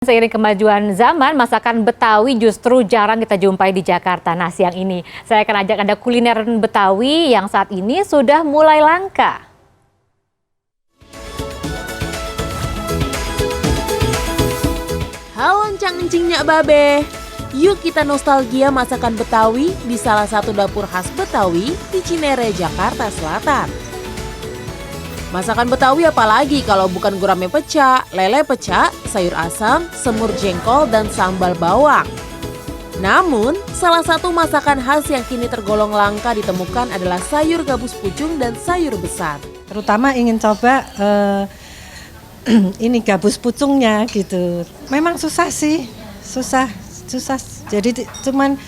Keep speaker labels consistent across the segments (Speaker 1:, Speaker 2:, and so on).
Speaker 1: Seiring kemajuan zaman, masakan Betawi justru jarang kita jumpai di Jakarta. Nah, siang ini saya akan ajak Anda kuliner Betawi yang saat ini sudah mulai langka.
Speaker 2: Halo encang-encingnya babe. Yuk kita nostalgia masakan Betawi di salah satu dapur khas Betawi di Cinere, Jakarta Selatan. Masakan Betawi apalagi kalau bukan gurame pecah, lele pecah, sayur asam, semur jengkol, dan sambal bawang. Namun, salah satu masakan khas yang kini tergolong langka ditemukan adalah sayur gabus pucung dan sayur besar.
Speaker 3: Terutama ingin coba ini gabus pucungnya gitu. Memang susah sih, susah. Jadi cuman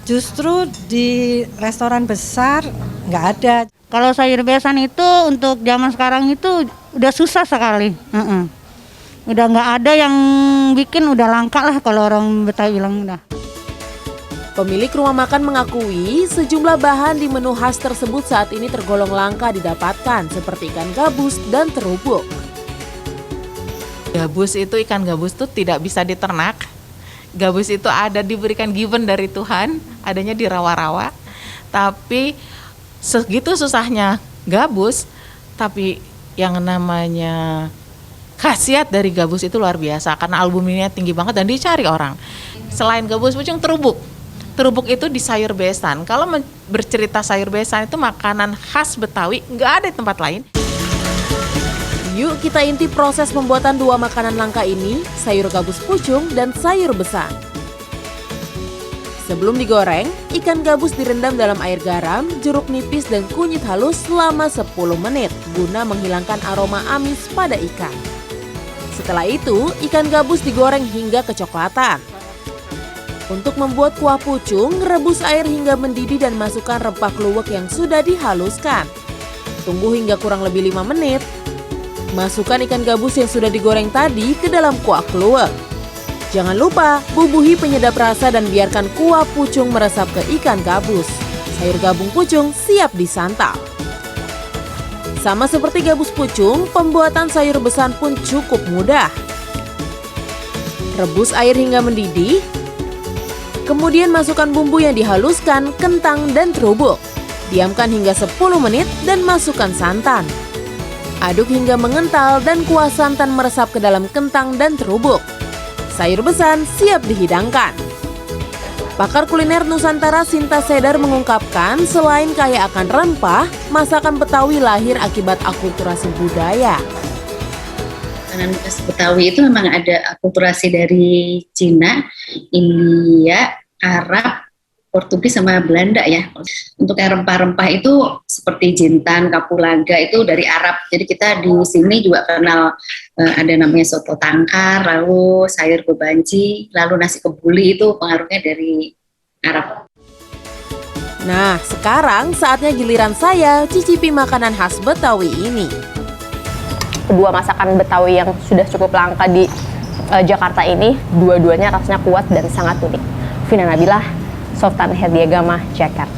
Speaker 3: justru di restoran besar nggak ada.
Speaker 4: Kalau sayur besan itu untuk zaman sekarang itu udah susah sekali. Udah nggak ada yang bikin, udah langka lah kalau orang Betawi bilang udah.
Speaker 2: Pemilik rumah makan mengakui sejumlah bahan di menu khas tersebut saat ini tergolong langka didapatkan seperti ikan gabus dan terubuk.
Speaker 5: Gabus itu, ikan gabus itu tidak bisa diternak. Gabus itu ada diberikan given dari Tuhan, adanya di rawa-rawa. Tapi segitu susahnya gabus, tapi yang namanya khasiat dari gabus itu luar biasa karena albuminnya tinggi banget dan dicari orang. Selain gabus pucung, terubuk. Terubuk itu di sayur besan. Kalau bercerita sayur besan itu makanan khas Betawi, nggak ada di tempat lain.
Speaker 2: Yuk kita intip proses pembuatan dua makanan langka ini, sayur gabus pucung dan sayur besan. Sebelum digoreng, ikan gabus direndam dalam air garam, jeruk nipis dan kunyit halus selama 10 menit guna menghilangkan aroma amis pada ikan. Setelah itu, ikan gabus digoreng hingga kecoklatan. Untuk membuat kuah pucung, rebus air hingga mendidih dan masukkan rempah kluwek yang sudah dihaluskan. Tunggu hingga kurang lebih 5 menit. Masukkan ikan gabus yang sudah digoreng tadi ke dalam kuah kluwek. Jangan lupa bubuhi penyedap rasa dan biarkan kuah pucung meresap ke ikan gabus. Sayur gabung pucung siap disantap. Sama seperti gabus pucung, pembuatan sayur besan pun cukup mudah. Rebus air hingga mendidih. Kemudian masukkan bumbu yang dihaluskan, kentang dan terubuk. Diamkan hingga 10 menit dan masukkan santan. Aduk hingga mengental dan kuah santan meresap ke dalam kentang dan terubuk. Sayur besan siap dihidangkan. Pakar kuliner Nusantara Sinta Sedar mengungkapkan selain kaya akan rempah, masakan Betawi lahir akibat akulturasi budaya.
Speaker 6: Makanan khas Betawi itu memang ada akulturasi dari Cina, India, Arab, Portugis sama Belanda ya. Untuk yang rempah-rempah itu seperti jintan, kapulaga itu dari Arab. Jadi kita di sini juga kenal ada namanya soto tangkar, lalu sayur bebanci, lalu nasi kebuli itu pengaruhnya dari Arab.
Speaker 2: Nah, sekarang saatnya giliran saya cicipi makanan khas Betawi ini.
Speaker 7: Kedua masakan Betawi yang sudah cukup langka di Jakarta ini, dua-duanya rasanya kuat dan sangat unik. Vina Nabilah, Softan Herdiagama, Jakarta.